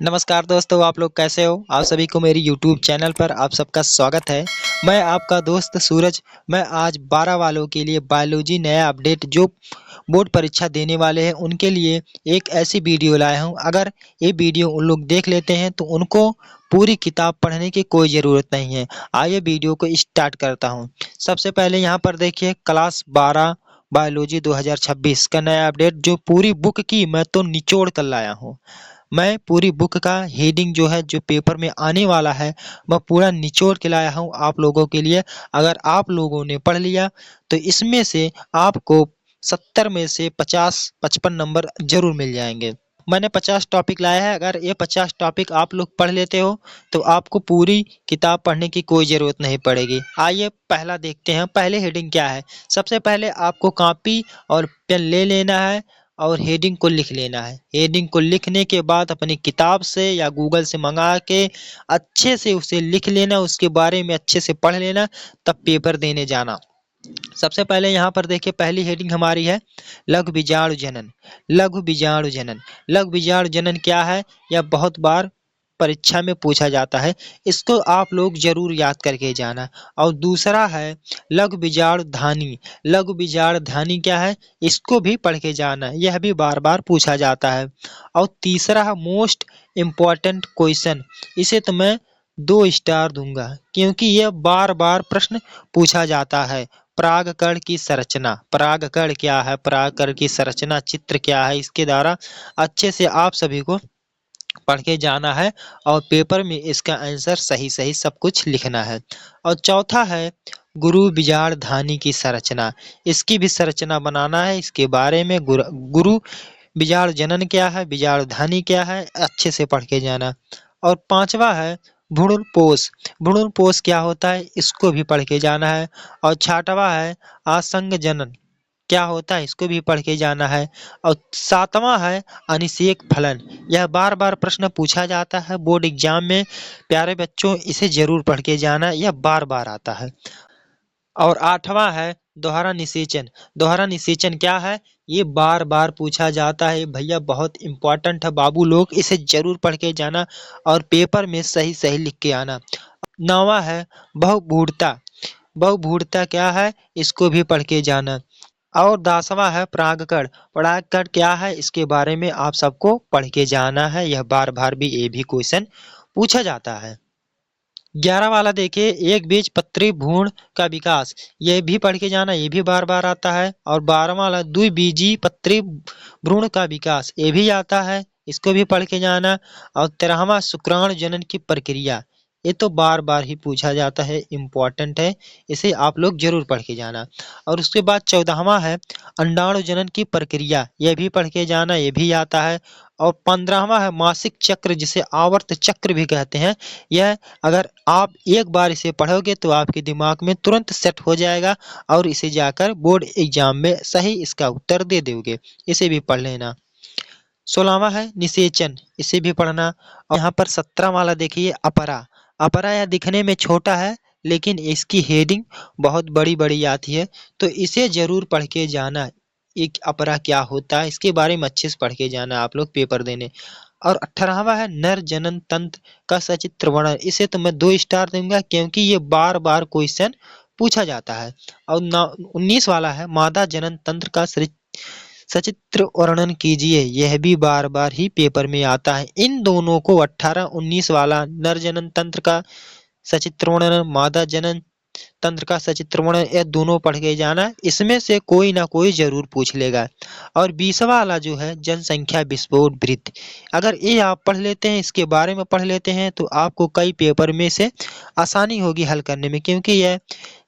नमस्कार दोस्तों, आप लोग कैसे हो? आप सभी को मेरी यूट्यूब चैनल पर आप सबका स्वागत है। मैं आपका दोस्त सूरज। मैं आज 12 वालों के लिए बायोलॉजी नया अपडेट जो बोर्ड परीक्षा देने वाले हैं उनके लिए एक ऐसी वीडियो लाया हूं। अगर ये वीडियो उन लोग देख लेते हैं तो उनको पूरी किताब पढ़ने की कोई ज़रूरत नहीं है। आइए वीडियो को स्टार्ट करता हूं। सबसे पहले यहाँ पर देखिए क्लास 12 बायोलॉजी 2026 का नया अपडेट जो पूरी बुक की मैं तो निचोड़ कर लाया हूँ। मैं पूरी बुक का हेडिंग जो है जो पेपर में आने वाला है मैं पूरा निचोड़ के लाया हूँ आप लोगों के लिए। अगर आप लोगों ने पढ़ लिया तो इसमें से आपको 70 में से 50-55 नंबर जरूर मिल जाएंगे। मैंने 50 टॉपिक लाया है। अगर ये 50 टॉपिक आप लोग पढ़ लेते हो तो आपको पूरी किताब पढ़ने की कोई ज़रूरत नहीं पड़ेगी। आइए पहला देखते हैं। पहले हेडिंग क्या है। सबसे पहले आपको कॉपी और पेन ले लेना है और हेडिंग को लिख लेना है। हेडिंग को लिखने के बाद अपनी किताब से या गूगल से मंगा के अच्छे से उसे लिख लेना, उसके बारे में अच्छे से पढ़ लेना, तब पेपर देने जाना। सबसे पहले यहाँ पर देखिए पहली हेडिंग हमारी है लघु बीजाणु जनन। लघु बीजाणु जनन, लघु बीजाणु जनन क्या है? यह बहुत बार परीक्षा में पूछा जाता है। इसको आप लोग जरूर याद करके जाना। और दूसरा है लघु बीजाणु धानी। लघु बीजाणु धानी क्या है? इसको भी पढ़ के जाना, यह भी बार बार पूछा जाता है। और तीसरा है मोस्ट इम्पॉर्टेंट क्वेश्चन। इसे तो मैं 2 स्टार दूंगा क्योंकि यह बार बार प्रश्न पूछा जाता है। परागकण की संरचना। परागकण क्या है? परागकण की संरचना चित्र क्या है? इसके द्वारा अच्छे से आप सभी को पढ़ के जाना है और पेपर में इसका आंसर सही सही सब कुछ लिखना है। और चौथा है गुरु बीजाड़ धानी की संरचना। इसकी भी संरचना बनाना है। इसके बारे में गुरु बीजाड़ जनन क्या है, बीजाड़ धानी क्या है, अच्छे से पढ़ के जाना। और पांचवा है भ्रूणपोष। भ्रूणपोष क्या होता है? इसको भी पढ़ के जाना है। और छठवा है आसंग जनन क्या होता है? इसको भी पढ़ के जाना है। और सातवां है अनिषेक फलन। यह बार बार प्रश्न पूछा जाता है बोर्ड एग्जाम में। प्यारे बच्चों इसे जरूर पढ़ के जाना, यह बार बार आता है। और आठवां है दोहरा निषेचन। दोहरा निषेचन क्या है? ये बार बार पूछा जाता है भैया, बहुत इंपॉर्टेंट है बाबू लोग, इसे जरूर पढ़ के जाना और पेपर में सही सही लिख के आना। नौवां है बहुभूरता। बहुभूरता क्या है? इसको भी पढ़ के जाना। और 10वां है परागकण। परागकण क्या है? इसके बारे में आप सबको पढ़ के जाना है। यह बार बार भी ये भी क्वेश्चन पूछा जाता है। 11 वाला देखिए एक बीज पत्री भ्रूण का विकास। ये भी पढ़ के जाना, ये भी बार बार आता है। और 12वां वाला द्विबीजी पत्री भ्रूण का विकास, ये भी आता है, इसको भी पढ़ के जाना। और 13वां शुक्राणु जनन की प्रक्रिया। ये तो बार बार ही पूछा जाता है, इम्पोर्टेंट है, इसे आप लोग जरूर पढ़ के जाना। और उसके बाद 14वां है अंडाणु जनन की प्रक्रिया। यह भी पढ़ के जाना, ये भी आता है। और 15वां है मासिक चक्र, जिसे आवर्त चक्र भी कहते हैं। यह अगर आप एक बार इसे पढ़ोगे तो आपके दिमाग में तुरंत सेट हो जाएगा और इसे जाकर बोर्ड एग्जाम में सही इसका उत्तर दे दोगे। इसे भी पढ़ लेना। 16वां है निषेचन, इसे भी पढ़ना। और यहाँ पर 17 वाला देखिए अपरा। अपरा यह दिखने में छोटा है लेकिन इसकी हेडिंग बहुत बड़ी बड़ी आती है, तो इसे जरूर पढ़ के जाना। एक अपरा क्या होता है इसके बारे में अच्छे से पढ़ के जाना आप लोग पेपर देने। और 18वां है नर जनन तंत्र का सचित्र वर्णन। इसे तो मैं 2 स्टार दूंगा क्योंकि ये बार बार क्वेश्चन पूछा जाता है। और 19 वाला है मादा जनन तंत्र का सचित्र वर्णन कीजिए। यह भी बार बार ही पेपर में आता है। इन दोनों को 18-19 वाला नर जनन तंत्र का सचित्र वर्णन, मादा जनन तंत्र का सचित्र वर्णन, ये दोनों पढ़ के जाना। इसमें से कोई ना कोई जरूर पूछ लेगा। और 20वां वाला जो है जनसंख्या विस्फोट वृद्धि, अगर ये आप पढ़ लेते हैं, इसके बारे में पढ़ लेते हैं तो आपको कई पेपर में से आसानी होगी हल करने में, क्योंकि यह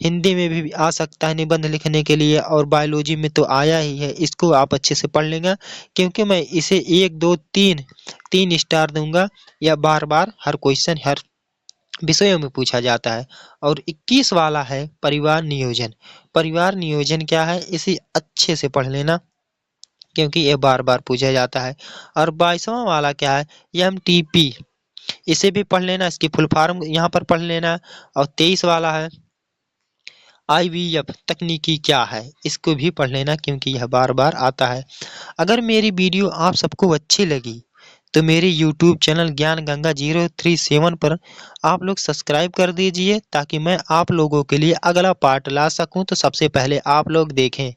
हिंदी में भी आ सकता है निबंध लिखने के लिए और बायोलॉजी में तो आया ही है। इसको आप अच्छे से पढ़ लेंगे क्योंकि मैं इसे 1 2 3 3 स्टार दूंगा। यह बार बार हर क्वेश्चन हर विषयों में पूछा जाता है। और 21 वाला है परिवार नियोजन। परिवार नियोजन क्या है? इसे अच्छे से पढ़ लेना क्योंकि ये बार बार पूछा जाता है। और 22वां वाला क्या है? एमटीपी, इसे भी पढ़ लेना, इसकी फुल फॉर्म यहाँ पर पढ़ लेना। और 23 वाला है आईवीएफ तकनीकी क्या है? इसको भी पढ़ लेना क्योंकि यह बार बार आता है। अगर मेरी वीडियो आप सबको अच्छी लगी तो मेरे यूट्यूब चैनल ज्ञान गंगा 037 पर आप लोग सब्सक्राइब कर दीजिए ताकि मैं आप लोगों के लिए अगला पार्ट ला सकूं तो सबसे पहले आप लोग देखें।